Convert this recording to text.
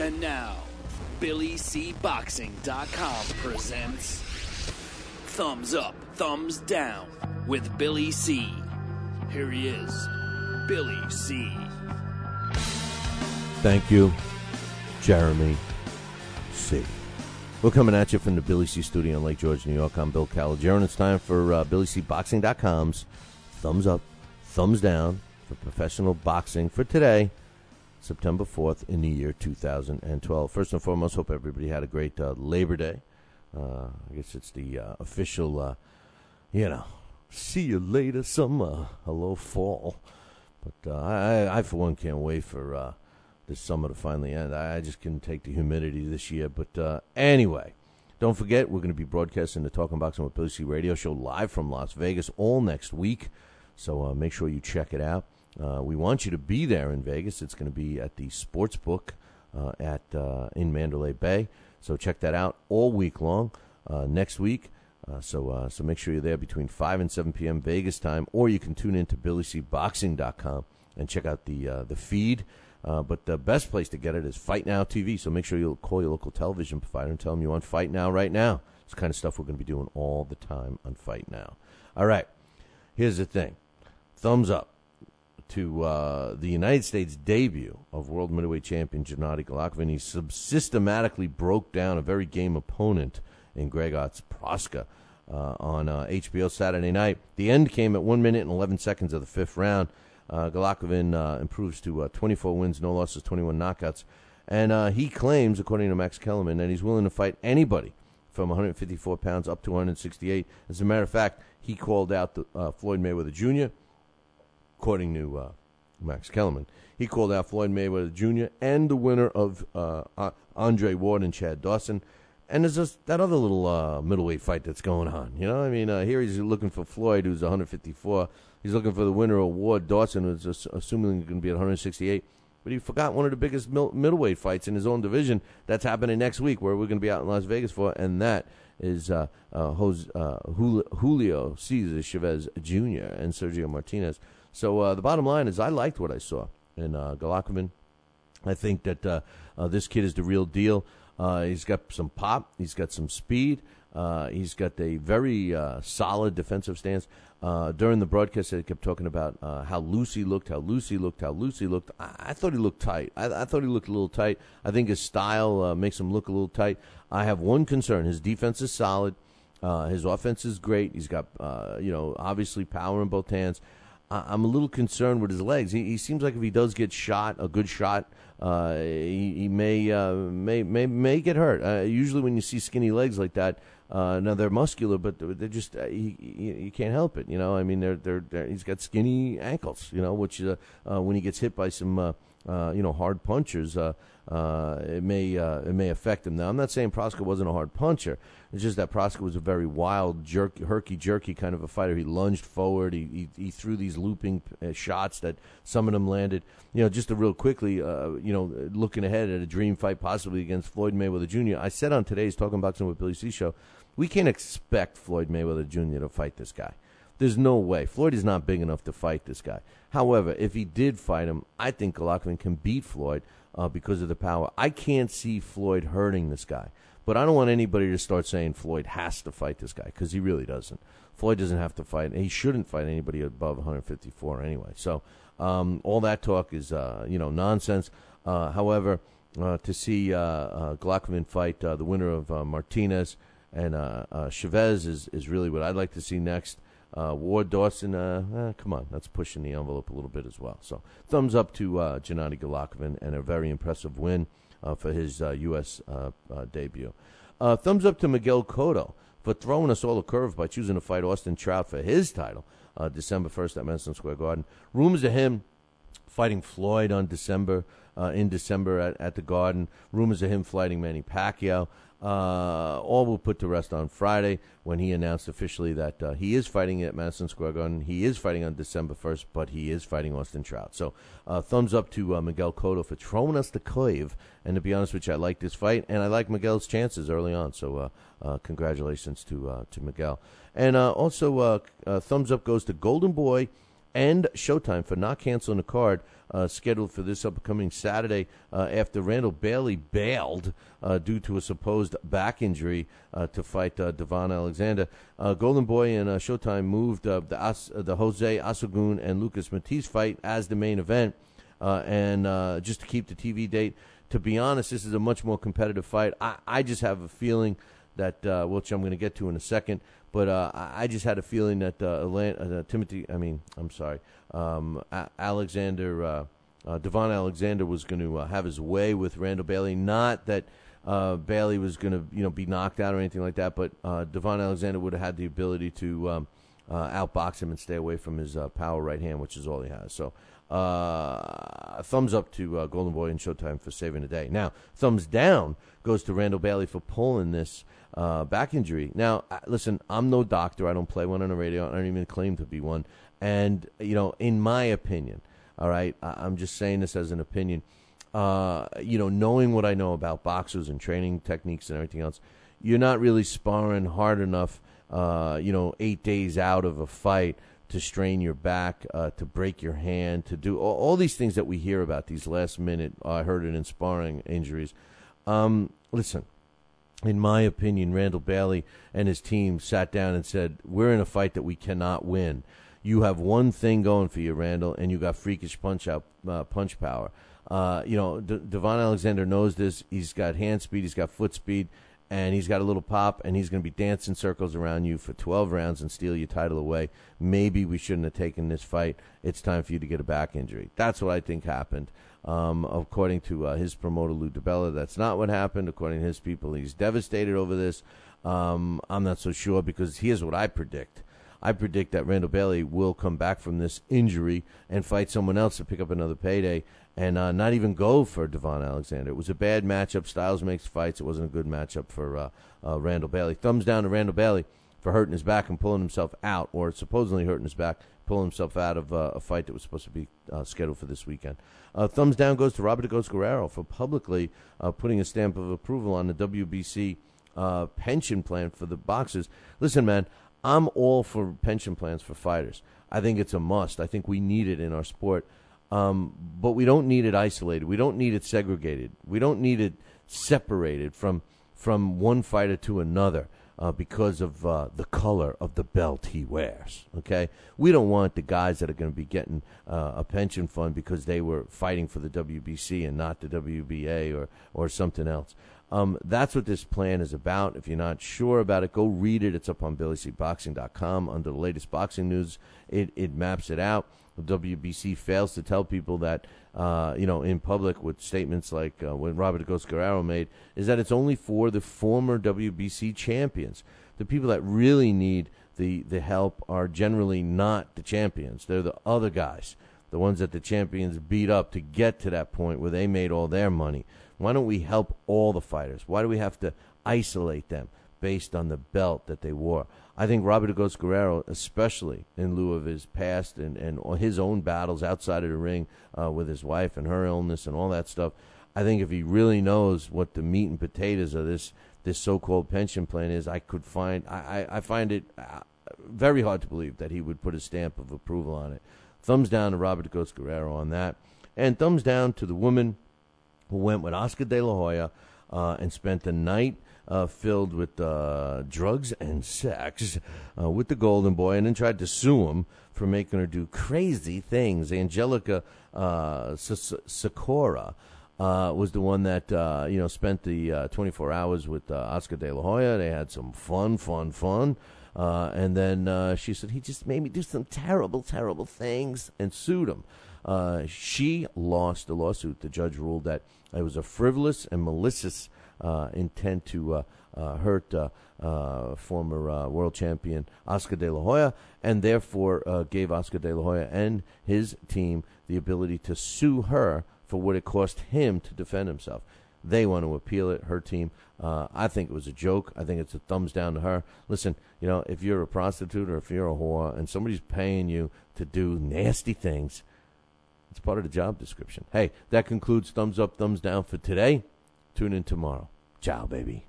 And now, BillyCBoxing.com presents Thumbs Up, Thumbs Down with Billy C. Here he is, Billy C. Thank you, Jeremy C. We're coming at you from the Billy C studio in Lake George, New York. I'm Bill Calogero, and it's time for BillyCBoxing.com's Thumbs Up, Thumbs Down for professional boxing for today, September 4th in the year 2012. First and foremost, hope everybody had a great Labor Day. I guess it's the official, see you later summer, hello fall. But I for one, can't wait for this summer to finally end. I just couldn't take the humidity this year. But anyway, don't forget, we're going to be broadcasting the Talking Boxing with Billy C radio show live from Las Vegas all next week. So make sure you check it out. We want you to be there in Vegas. It's going to be at the Sportsbook in Mandalay Bay. So check that out all week long next week. So make sure you're there between 5 and 7 p.m. Vegas time, or you can tune in to BillyCBoxing.com and check out the feed. But the best place to get it is Fight Now TV. So make sure you'll call your local television provider and tell them you want Fight Now right now. It's the kind of stuff we're going to be doing all the time on Fight Now. All right, here's the thing. Thumbs up to the United States debut of world middleweight champion Gennady Golovkin. He systematically broke down a very game opponent in Greg Proska on HBO Saturday night. The end came at 1 minute and 11 seconds of the fifth round. Golovkin improves to 24 wins, no losses, 21 knockouts. And he claims, according to Max Kellerman, that he's willing to fight anybody from 154 pounds up to 168. As a matter of fact, he called out Floyd Mayweather Jr., according to Max Kellerman. He called out Floyd Mayweather Jr. and the winner of Andre Ward and Chad Dawson. And there's just that other little middleweight fight that's going on. You know, I mean, here he's looking for Floyd, who's 154. He's looking for the winner of Ward Dawson, who's assuming going to be at 168. But he forgot one of the biggest middleweight fights in his own division that's happening next week, where we're going to be out in Las Vegas for, and that is Julio Cesar Chavez Jr. and Sergio Martinez. So the bottom line is I liked what I saw in Golovkin. I think that this kid is the real deal. He's got some pop. He got some speed. He's got a very solid defensive stance. During the broadcast, they kept talking about how loose he looked, I thought he looked tight. I thought he looked a little tight. I think his style makes him look a little tight. I have one concern. His defense is solid. His offense is great. He's got, obviously power in both hands. I'm a little concerned with his legs. He seems like if he does get shot, a good shot, he may get hurt. Usually when you see skinny legs like that, now they're muscular, but they're just you can't help it. You know, I mean, he's got skinny ankles. You know, which when he gets hit by some hard punchers, it may affect him. Now, I'm not saying Proska wasn't a hard puncher. It's just that Proska was a very wild, herky-jerky kind of a fighter. He lunged forward. He threw these looping shots that some of them landed. You know, just to real quickly, looking ahead at a dream fight possibly against Floyd Mayweather Jr., I said on today's Talking Boxing with Billy C show, we can't expect Floyd Mayweather Jr. to fight this guy. There's no way. Floyd is not big enough to fight this guy. However, if he did fight him, I think Golovkin can beat Floyd because of the power. I can't see Floyd hurting this guy. But I don't want anybody to start saying Floyd has to fight this guy, because he really doesn't. Floyd doesn't have to fight. He shouldn't fight anybody above 154 anyway. So all that talk is nonsense. However, to see Golovkin fight the winner of Martinez and Chavez is really what I'd like to see next. Ward Dawson, come on, that's pushing the envelope a little bit as well. So thumbs up to Gennady Golovkin, and a very impressive win for his U.S. debut. Thumbs up to Miguel Cotto for throwing us all a curve by choosing to fight Austin Trout for his title December 1st at Madison Square Garden. Rumors of him fighting Floyd in December at the Garden. Rumors of him fighting Manny Pacquiao. All will put to rest on Friday when he announced officially that he is fighting at Madison Square Garden. He is fighting on December 1st, but he is fighting Austin Trout. So thumbs up to Miguel Cotto for throwing us the curve. And to be honest with you, I like this fight, and I like Miguel's chances early on. So congratulations to Miguel. And also thumbs up goes to Golden Boy and Showtime for not canceling the card scheduled for this upcoming Saturday after Randall Bailey bailed due to a supposed back injury to fight Devon Alexander. Golden Boy and Showtime moved the Jose Asagun and Lucas Matisse fight as the main event, and just to keep the TV date. To be honest, this is a much more competitive fight. I just have a feeling that, which I'm going to get to in a second, but I just had a feeling that Devon Alexander was going to have his way with Randall Bailey. Not that Bailey was going to be knocked out or anything like that, but Devon Alexander would have had the ability to outbox him and stay away from his power right hand, which is all he has. So thumbs up to Golden Boy and Showtime for saving the day. Now, thumbs down goes to Randall Bailey for pulling this back injury. Now, listen, I'm no doctor. I don't play one on the radio. I don't even claim to be one. And, in my opinion, all right, I'm just saying this as an opinion, knowing what I know about boxers and training techniques and everything else, you're not really sparring hard enough, 8 days out of a fight to strain your back, to break your hand, to do all these things that we hear about, these last minute, I heard it in sparring injuries. Listen, in my opinion, Randall Bailey and his team sat down and said, we're in a fight that we cannot win. You have one thing going for you, Randall, and you got freakish punch power. Devon Alexander knows this. He's got hand speed, he's got foot speed, and he's got a little pop, and he's going to be dancing circles around you for 12 rounds and steal your title away. Maybe we shouldn't have taken this fight. It's time for you to get a back injury. That's what I think happened. According to his promoter, Lou DiBella, that's not what happened. According to his people, he's devastated over this. I'm not so sure, because here's what I predict. I predict that Randall Bailey will come back from this injury and fight someone else to pick up another payday and not even go for Devon Alexander. It was a bad matchup. Styles makes fights. It wasn't a good matchup for Randall Bailey. Thumbs down to Randall Bailey for hurting his back and pulling himself out, or supposedly hurting his back, pulling himself out of a fight that was supposed to be scheduled for this weekend. Thumbs down goes to Robert "Ghost" Guerrero for publicly putting a stamp of approval on the WBC pension plan for the boxers. Listen, man, I'm all for pension plans for fighters. I think it's a must. I think we need it in our sport. But we don't need it isolated. We don't need it segregated. We don't need it separated from one fighter to another because of the color of the belt he wears. Okay? We don't want the guys that are going to be getting a pension fund because they were fighting for the WBC and not the WBA or something else. That's what this plan is about. If you're not sure about it, go read it. It's up on BillyCBoxing.com under the latest boxing news. It maps it out. The WBC fails to tell people that, in public with statements like what Robert "Ghost" Guerrero made, is that it's only for the former WBC champions. The people that really need the help are generally not the champions. They're the other guys, the ones that the champions beat up to get to that point where they made all their money. Why don't we help all the fighters? Why do we have to isolate them based on the belt that they wore? I think Robert "Ghost" Guerrero, especially in lieu of his past and his own battles outside of the ring with his wife and her illness and all that stuff, I think if he really knows what the meat and potatoes of this so-called pension plan is, I find it very hard to believe that he would put a stamp of approval on it. Thumbs down to Robert "Ghost" Guerrero on that. And thumbs down to the woman who went with Oscar De La Hoya and spent the night filled with drugs and sex with the Golden Boy, and then tried to sue him for making her do crazy things. Angelica Sakura was the one that spent the 24 hours with Oscar De La Hoya. They had some fun. And then she said, he just made me do some terrible things, and sued him. She lost the lawsuit. The judge ruled that it was a frivolous and malicious intent to hurt former world champion Oscar De La Hoya, and therefore gave Oscar De La Hoya and his team the ability to sue her for what it cost him to defend himself. They want to appeal it, her team. I think it was a joke. I think it's a thumbs down to her. Listen, if you're a prostitute or if you're a whore and somebody's paying you to do nasty things, it's part of the job description. Hey, that concludes Thumbs Up, Thumbs Down for today. Tune in tomorrow. Ciao, baby.